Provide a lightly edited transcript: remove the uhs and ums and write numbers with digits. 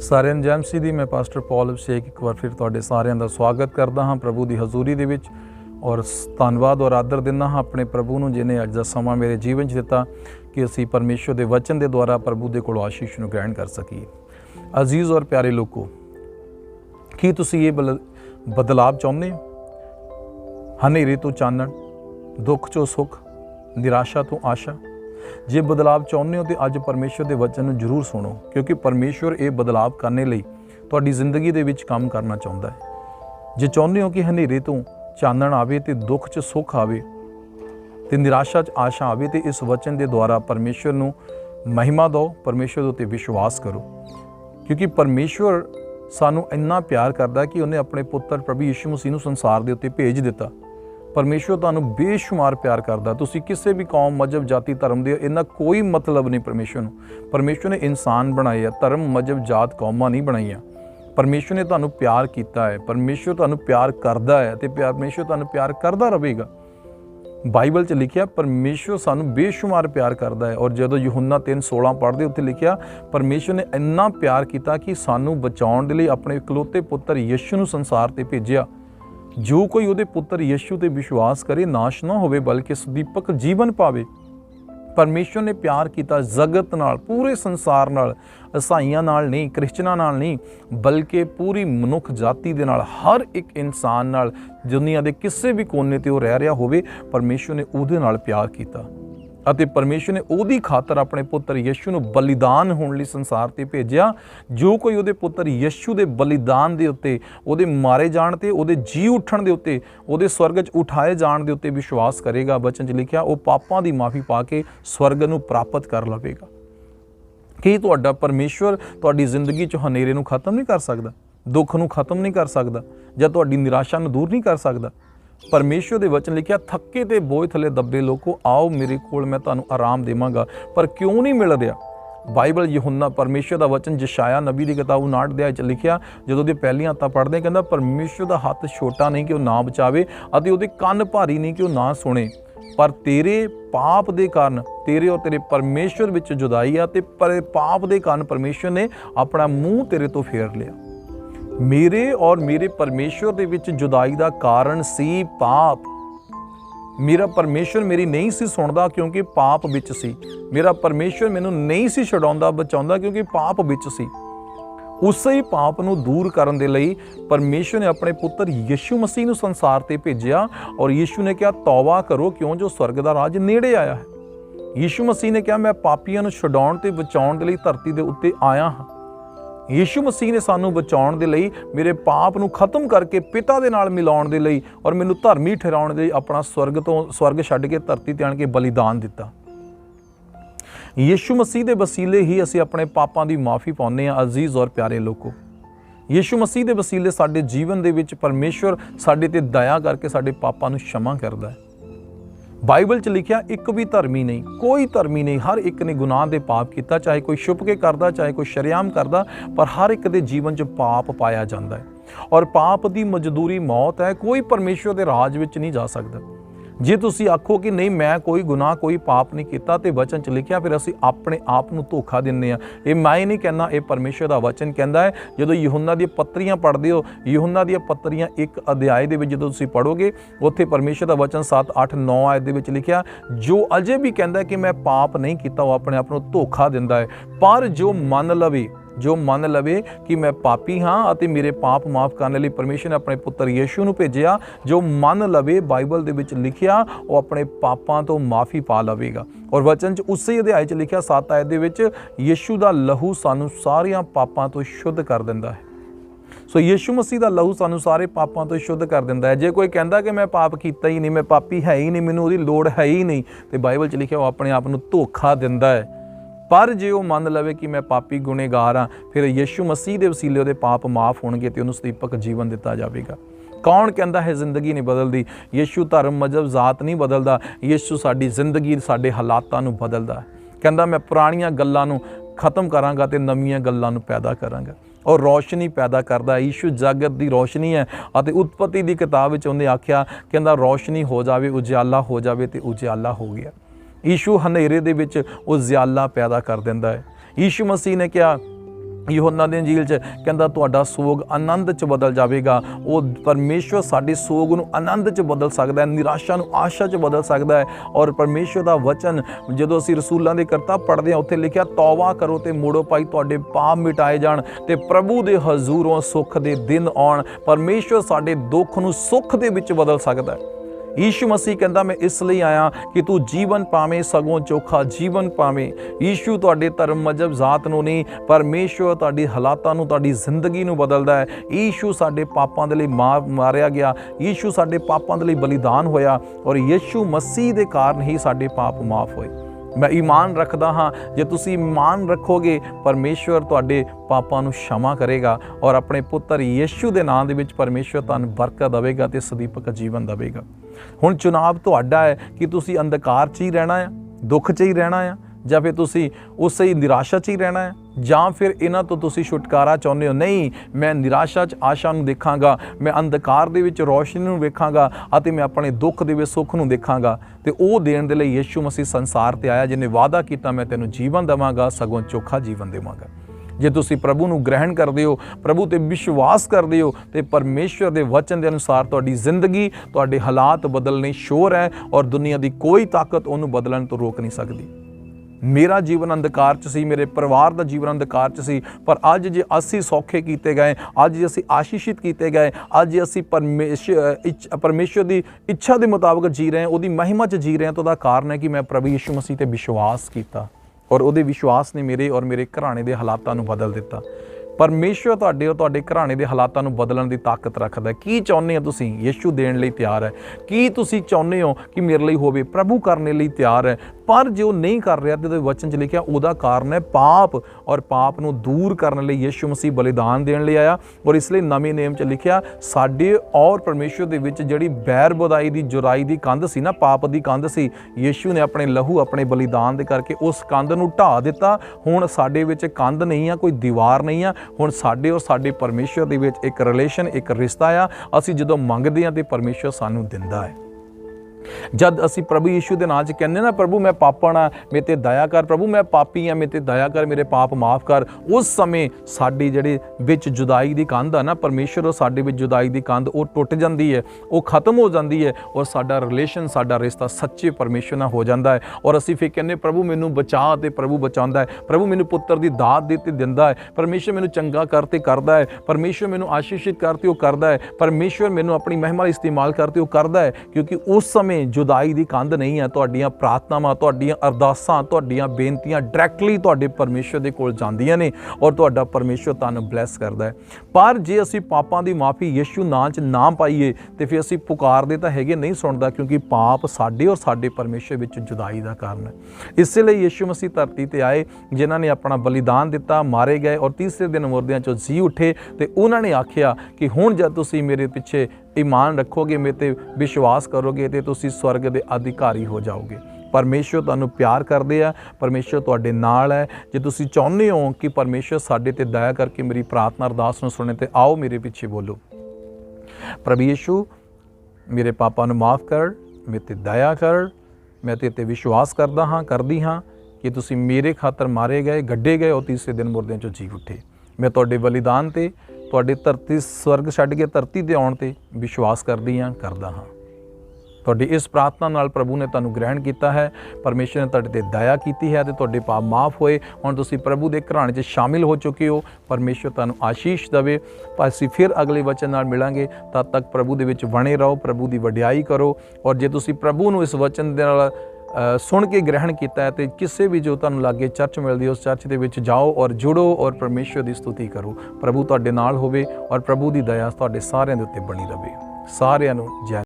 ਸਾਰਿਆਂ ਨੂੰ ਜੈ ਮਸੀਹ ਦੀ। मैं पास्टर पॉल अभिषेक एक बार फिर तुहाडे सारिਆਂ ਦਾ स्वागत करदा हाँ प्रभु की हजूरी दे विच और धन्नवाद और आदर दिंदा हाँ अपने प्रभु नूं जिन्हें अज दा समा मेरे जीवन च दिता कि असीं परमेश्वर के वचन के द्वारा प्रभु के कोलों आशीष नूं ग्रहण कर सकीए। अजीज़ और प्यारे लोगों, की तुसीं ये बदलाव चाहुंदे हो? हनेरे तो चानण, दुख चो सुख, निराशा तो आशा। जे बदलाव चाहुंदे हो तो अज परमेश्वर के वचन नूं जरूर सुनो, क्योंकि परमेश्वर ये बदलाव करने लई तुहाडी जिंदगी दे विच काम करना चाहुंदा है। जे चाहुंदे हो कि हनेरे तो चानण आवे ते दुख च सुख आवे ते निराशा च आशा आवे, ते इस वचन के द्वारा परमेश्वर नूं महिमा दो, परमेश्वर उत्ते विश्वास करो, क्योंकि परमेश्वर सानू इन्ना प्यार करदा कि उन्हें अपने पुत्र प्रभु यीशु मसीह नूं संसार दे उत्ते भेज दिता। परमेश्वर तुहानू बेशुमार प्यार करदा। तुसीं किसी भी कौम, मजहब, जाति, धर्म दे इन्ना कोई मतलब नहीं परमेश्वर नूं। परमेश्वर ने इंसान बनाए, धर्म, मजहब, जात, कौमां नहीं बनाईयां। परमेश्वर ने तुहानू प्यार कीता है, परमेश्वर तुहानू प्यार करदा है ते परमेश्वर तुहानू प्यार करदा रहेगा। बाइबल च लिखिया परमेश्वर सानू बेशुमार प्यार करदा है। और जदों यूहन्ना 3:16 पढ़दे उत्थे लिखिया परमेश्वर ने इन्ना प्यार किया कि सानू बचाउण दे लई अपने इकलौते पुत्र यीशु नूं संसार ते भेजिया। जो कोई उहदे पुत्र यीशु ते विश्वास करे नाश ना होवे बल्कि सदीपक जीवन पावे। परमेश्वर ने प्यार किया जगत नाल, पूरे संसार नाल, ईसाइयां नाल नहीं, क्रिश्चनां नाल नहीं, बल्कि पूरी मनुख जाति दे नाल, हर एक इंसान नाल, दुनिया के किसी भी कोने ते वो रह रहा होवे, परमेश्वर ने उहदे नाल प्यार किया। अते परमेश्वर ने उहदी खातर अपने पुत्र यीशु नूं बलिदान होण लई संसार ते भेजिया। जो कोई उहदे पुत्र यीशु दे बलिदान दे उत्ते, उहदे मारे जाण ते, उहदे जी उठण दे उत्ते, उहदे स्वर्ग च उठाए जाण दे उत्ते विश्वास करेगा, वचन च लिखिया वो पापां दी माफ़ी पा के स्वर्ग नूं प्राप्त कर लवेगा। कि तुहाडा परमेश्वर तुहाडी जिंदगी च हनेरे नूं खत्म नहीं कर सकदा, दुख नूं खत्म नहीं कर सकदा, जां तुहाडी निराशा नूं दूर नहीं कर सकदा। परमेश्वर दे वचन लिखिया थके ते बोझ थले दबे लोको आओ मेरे कोल, मैं तुहानूं आराम देवांगा। पर क्यों नहीं मिल रहा? बाइबल यूहन्ना परमेश्वर दा वचन जशाया नबी दी किताब 59 अध्याय च लिखिया, जदों दे पहलियां आयतां पढ़दे कहंदा परमेश्वर दा हत्थ छोटा नहीं कि वह ना बचावे अते उहदे कंन भारी नहीं कि वह ना सुने, पर तेरे पाप दे कारण तेरे और तेरे परमेश्वर विच जुदाई आ, ते पर पाप दे कारण परमेश्वर ने अपना मूँह तेरे तो फेर लिया। मेरे और मेरे परमेश्वर दे विच जुदाई दा कारण सी पाप। मेरा परमेश्वर मेरी नहीं सी सुनदा क्योंकि पाप विच सी। मेरा परमेश्वर मैनू नहीं सी छुड़ाउंदा बचाउंदा क्योंकि पाप विच सी। उसे ही पाप नूं दूर करन दे लई परमेश्वर ने अपने पुत्र यीशु मसीह नूं संसार ते भेजिया। और यीशु ने कहा तौबा करो क्यों जो स्वर्ग दा राज नेड़े आया है। यीशु मसीह ने कहा मैं पापियां नूं छुड़ाउण ते बचाउण दे लई धरती दे उत्ते आया हां। यीशु मसीह ने सानू बचाउण दे लई, मेरे पाप नूं खत्म करके पिता दे नाल मिलाउण दे लई और मैनू धर्मी ठहराउण दे लई अपना स्वर्ग छड्ड के धरती ते आण के बलिदान दिता। यीशु मसीह दे वसीले ही असीं अपने पापां दी माफ़ी पाउने आ। अजीज़ और प्यारे लोगों, यीशु मसीह दे वसीले साडे जीवन दे विच परमेश्वर साडे ते दया करके साडे पापां नूं क्षमा करदा है। बाइबल च लिखिया एक भी धर्मी नहीं, कोई धर्मी नहीं, हर एक ने गुनाह दे पाप किया, चाहे कोई छुप के करदा, चाहे कोई शरेआम करदा, पर हर एक दे जीवन च पाप पाया जाता है। और पाप दी मजदूरी मौत है। कोई परमेश्वर दे राज विच नहीं जा सकता। जे तुसी आखो कि नहीं मैं कोई गुनाह कोई पाप नहीं किया, तो वचन च लिखिया फिर असी अपने आप नूं धोखा दिंदे आ। ये मैं नहीं कहना, ये परमेश्वर दा वचन कहता है। जदों यूहन्ना दी पत्रियां पढ़दे हो, यूहन्ना दी पत्रियां 1 अध्याय दे विच जदों तुसी पढ़ोगे उत्थे परमेश्वर दा वचन 7, 8, 9 आयत दे विच लिखिया जो अजे भी कहता है कि मैं पाप नहीं किया वो अपने आप नूं धोखा दिंदा है। पर जो मन लवे कि मैं पापी हाँ अते मेरे पाप माफ़ करने लई परमेश्वर ने अपने पुत्र यीशु नूं भेजिया, जो मन लवे बाइबल दे विच लिखिया वो अपने पापां तो माफ़ी पा लवेगा। और वचन च उसे अध्याय च लिखिया 7 आयत दे विच यीशु दा लहू सानू सारियां पापां तो शुद्ध कर दिंदा है। सो यीशु मसीह दा लहू सानू सारे पापां तो शुद्ध कर दिंदा है। जे कोई कहता कि मैं पाप कीता ही नहीं, मैं पापी है ही नहीं, मैनूं उहदी लोड़ है ही नहीं, तो बाइबल च लिखिया वो अपने आप नूं धोखा दिंदा है। पर जे वो मन लवे कि मैं पापी गुनेगार हाँ, फिर यीशु मसीह के वसीले उहदे पाप माफ़ होणगे ते उहनूं सदीपक जीवन दिता जाएगा। कौन कहता है जिंदगी नहीं बदलती? यीशु धर्म मजहब जात नहीं बदलता। यीशु साडी जिंदगी साडे हालातां नूं बदलदा है। कहता मैं पुराणियां गल्लां नूं खत्म करांगा ते नवीआं गल्लां नूं पैदा करांगा। और रोशनी पैदा करता है। यीशु जगत की रोशनी है। और उत्पत्ति की किताब में उन्हें आख्या कहता रोशनी हो जाए, उजियाला हो जाए, तो उजियाला हो गया। यीशु हनेरे दे विच उजियाला पैदा कर दिंदा है। यीशु मसीह ने कहा यूहन्ना दी इंजील च कहंदा तुहाडा सोग आनंद च बदल जाएगा। वो परमेश्वर साडे सोग नूं आनंद च बदल सकदा है, निराशा नूं आशा च बदल सकदा है। और परमेश्वर दा वचन जदों असीं रसूलां दे करताब पढ़दे हां उत्थे लिखिआ तौबा करो ते मुड़ो भाई तुहाडे पाप मिटाए जाण ते प्रभु दे हजूरों सुख दे दिन आउण। परमेश्वर साडे दुख नूं सुख दे विच बदल सकदा है। यीशु मसीह कहता मैं इसलिए आया कि तू जीवन पावें सगों चोखा जीवन पावें। यीशु तुहाडे धर्म मजहब जात नूं नहीं, परमेश्वर तुहाडी हालातां नूं तुहाडी जिंदगी नूं बदलदा है। यीशु साडे पापां दे लई मारिया गया, यीशु साडे पापां दे लई बलिदान होया और यीशु मसीह दे कारण ही साडे पाप माफ होए। मैं ईमान रखदा हाँ जे तुसीं ईमान रखोगे परमेश्वर तुहाडे पापां नूं क्षमा करेगा और अपने पुत्र यीशु दे नाम दे विच परमेश्वर तुहानूं बरकत देवेगा ते सदीपक जीवन देवेगा। हुण चुनाव तुहाडा है कि तुसीं अंधकार 'च ही रहना है, दुख 'च ही रहना है, ਜਾਂ फिर तुसीं उसे ही निराशा 'ਚ ही रहना है, ਜਾਂ फिर इन्हां तो तुसीं छुटकारा चाहुंदे हो। नहीं, मैं निराशा 'ਚ आशा ਨੂੰ ਦੇਖਾਂਗਾ, मैं अंधकार ਦੇ ਵਿੱਚ ਰੋਸ਼ਨੀ ਨੂੰ ਵੇਖਾਂਗਾ ਅਤੇ मैं ਆਪਣੇ ਦੁੱਖ ਦੇ ਵਿੱਚ ਸੁੱਖ ਨੂੰ ਦੇਖਾਂਗਾ। ਤੇ ਉਹ ਦੇਣ ਦੇ ਲਈ ਯਿਸੂ ਮਸੀਹ ਸੰਸਾਰ ਤੇ ਆਇਆ, ਜਿਹਨੇ ਵਾਅਦਾ ਕੀਤਾ ਮੈਂ ਤੈਨੂੰ ਜੀਵਨ ਦੇਵਾਂਗਾ, ਸਗੋਂ ਚੋਖਾ ਜੀਵਨ ਦੇਵਾਂਗਾ। ਜੇ ਤੁਸੀਂ ਪ੍ਰਭੂ ਨੂੰ ਗ੍ਰਹਿਣ ਕਰਦੇ ਹੋ, ਪ੍ਰਭੂ ਤੇ ਵਿਸ਼ਵਾਸ ਕਰਦੇ ਹੋ ਤੇ ਪਰਮੇਸ਼ਵਰ ਦੇ ਵਚਨ ਦੇ ਅਨੁਸਾਰ ਤੁਹਾਡੀ ਜ਼ਿੰਦਗੀ, ਤੁਹਾਡੇ ਹਾਲਾਤ ਬਦਲਣੇ ਸ਼ੋਰ ਹੈ ਔਰ ਦੁਨੀਆ ਦੀ ਕੋਈ ਤਾਕਤ ਉਹਨੂੰ ਬਦਲਣ ਤੋਂ ਰੋਕ ਨਹੀਂ ਸਕਦੀ। मेरा जीवन अंधकार 'ਚ ਸੀ, ਮੇਰੇ ਪਰਿਵਾਰ ਦਾ ਜੀਵਨ ਅੰਧਕਾਰ 'ਚ ਸੀ, ਪਰ ਅੱਜ ਜੇ ਅਸੀਂ ਸੌਖੇ ਕੀਤੇ ਗਏ, ਅੱਜ ਜੇ ਅਸੀਂ ਆਸ਼ੀਸ਼ਿਤ ਕੀਤੇ ਗਏ, ਅੱਜ ਜੇ ਅਸੀਂ ਪਰਮੇਸ਼ਵਰ ਦੀ ਇੱਛਾ ਦੇ ਮੁਤਾਬਕ ਜੀ ਰਹੇ ਹਾਂ, ਉਹਦੀ ਮਹਿਮਾ 'ਚ ਜੀ ਰਹੇ ਹਾਂ, ਤਾਂ ਉਹਦਾ ਕਾਰਨ ਹੈ ਕਿ ਮੈਂ ਪ੍ਰਭੂ ਯਿਸੂ ਮਸੀਹ ਤੇ ਵਿਸ਼ਵਾਸ ਕੀਤਾ ਔਰ ਉਹਦੇ ਵਿਸ਼ਵਾਸ ਨੇ ਮੇਰੇ ਔਰ ਮੇਰੇ ਘਰਾਣੇ ਦੇ ਹਾਲਾਤਾਂ ਨੂੰ ਬਦਲ ਦਿੱਤਾ। परमेश्वर तुहाडे और तुहाडे घराणे दे हालातां नूं बदलण दी ताकत रखदा है। की चाहुंदे हो तुसीं? यीशु देण लई तैयार है। की तुसीं चाहुंदे हो कि मेरे लई होवे? प्रभु करने लई तैयार है। पर जो नहीं कर रहा तो वचन च लिखिआ उहदा कारण है पाप, और पाप नूं दूर करने लई यीशु मसीह बलिदान देण लई आया। और इसलिए नवें नेम च लिखिआ साडे और परमेश्वर दे विच जिहड़ी बैर बुराई दी जुराई दी कंध सी ना, पाप दी कंध सी, यीशु ने अपने लहू अपने बलिदान दे करके उस कंध नूं ढा दिता। हुण साडे विच कंध नहीं आ, कोई दीवार नहीं आ, हुण साडे और साडे परमेश्वर दे विच एक रिलेशन, एक रिश्ता आ। असीं जदों मंगदे हां ते परमेश्वर सानूं दिंदा है। जद असी प्रभु यीशु के नाम च कहने ना प्रभु मैं पापण हाँ, मेरे ते दया कर, प्रभु मैं पापी हाँ, मेरे ते दया कर, मेरे पाप माफ़ कर, उस समय साडी जिहड़ी विच जुदाई दी कंध है ना, परमेश्वर और साडे विच जुदाई दी कंध वो टुट जाती है, वो खत्म हो जाती है और साडा रिलेशन, साडा रिश्ता सच्चे परमेश्वर नाल हो जाता है। और असी फिर कहने प्रभु मैनू बचा, ते प्रभु बचांदा है, प्रभु मैनू पुत्र की दात दे ते दिंदा है, परमेश्वर मैनू चंगा करते करदा है, परमेश्वर मैनू आशीषित करते वो करदा है, परमेश्वर मैनू अपनी महिमा इस्तेमाल करते वो करदा है। क्योंकि उस समय जुदाई दी कंध नहीं है। तुहाडीआं प्रार्थनावां, तुहाडीआं अरदासां, तुहाडीआं बेनतियां डायरैक्टली तुहाडे परमेश्वर दे कोल जांदियां ने और तुहाडा परमेश्वर तुहानूं ब्लैस करदा है। पर जे असीं पापां दी माफ़ी यीशु नाम च ना पाईए ते फिर असीं पुकारदे तां हैगे, नहीं सुणदा, क्योंकि पाप साडे और साडे परमेश्वर विच जुदाई दा कारण है। इसलिए यीशु मसीह धरती ते आए, जिन्हां ने अपना बलिदान दिता, मारे गए और तीसरे दिन मुर्दियां चों जी उठे, ते उन्हां ने आखिया कि हुण जद तुसीं मेरे पिछे ईमान रखोगे, मेरे ते विश्वास करोगे तो तुसीं स्वर्ग दे अधिकारी हो जाओगे। परमेश्वर तुहानूं प्यार करदे आ, परमेश्वर तुहाडे नाल है। जे तुसीं चाहुंदे हो कि परमेश्वर साडे ते दया करके मेरी प्रार्थना अरदास नूं सुणे, ते आओ मेरे पिछे बोलो, प्रभु यीशु मेरे पापा नूं माफ़ कर, मेरे ते दया कर, मैं ते ते विश्वास करदा हाँ, करदी हाँ कि तुसीं मेरे खातर मारे गए, गड्ढे गए और तीसरे दिन मुर्दियां चों जी उठे। मैं तुहाडे बलिदान ते, तुहाडे धरती स्वर्ग छड्ड के धरती ते आउण ते विश्वास करदी हाँ, करदा हाँ। तुहाडी इस प्रार्थना नाल प्रभु ने तुहानूं ग्रहण किया है, परमेश्वर ने तुहाडे ते दया कीती है, ते तुहाडे पाप माफ़ होए। हुण तुसीं प्रभु दे घराणे 'च शामिल हो चुके हो। परमेश्वर तुहानूं आशीष देवे। असीं फिर अगले वचन नाल मिलांगे, तद तक प्रभु दे विच बणे रहो, प्रभु दी वडियाई करो। और जे तुसीं प्रभु नूं इस वचन दे नाल सुन के ग्रहण किया है तो किसी भी जो तुहानूं लागे चर्च मिलती है उस चर्च के विच जाओ और जुड़ो और परमेश्वर की स्तुति करो। प्रभु तुहाडे नाल होवे और प्रभु की दया तुहाडे सारिਆਂ ਦੇ ਉੱਤੇ बनी रहे। सारिਆਂ नूं जय।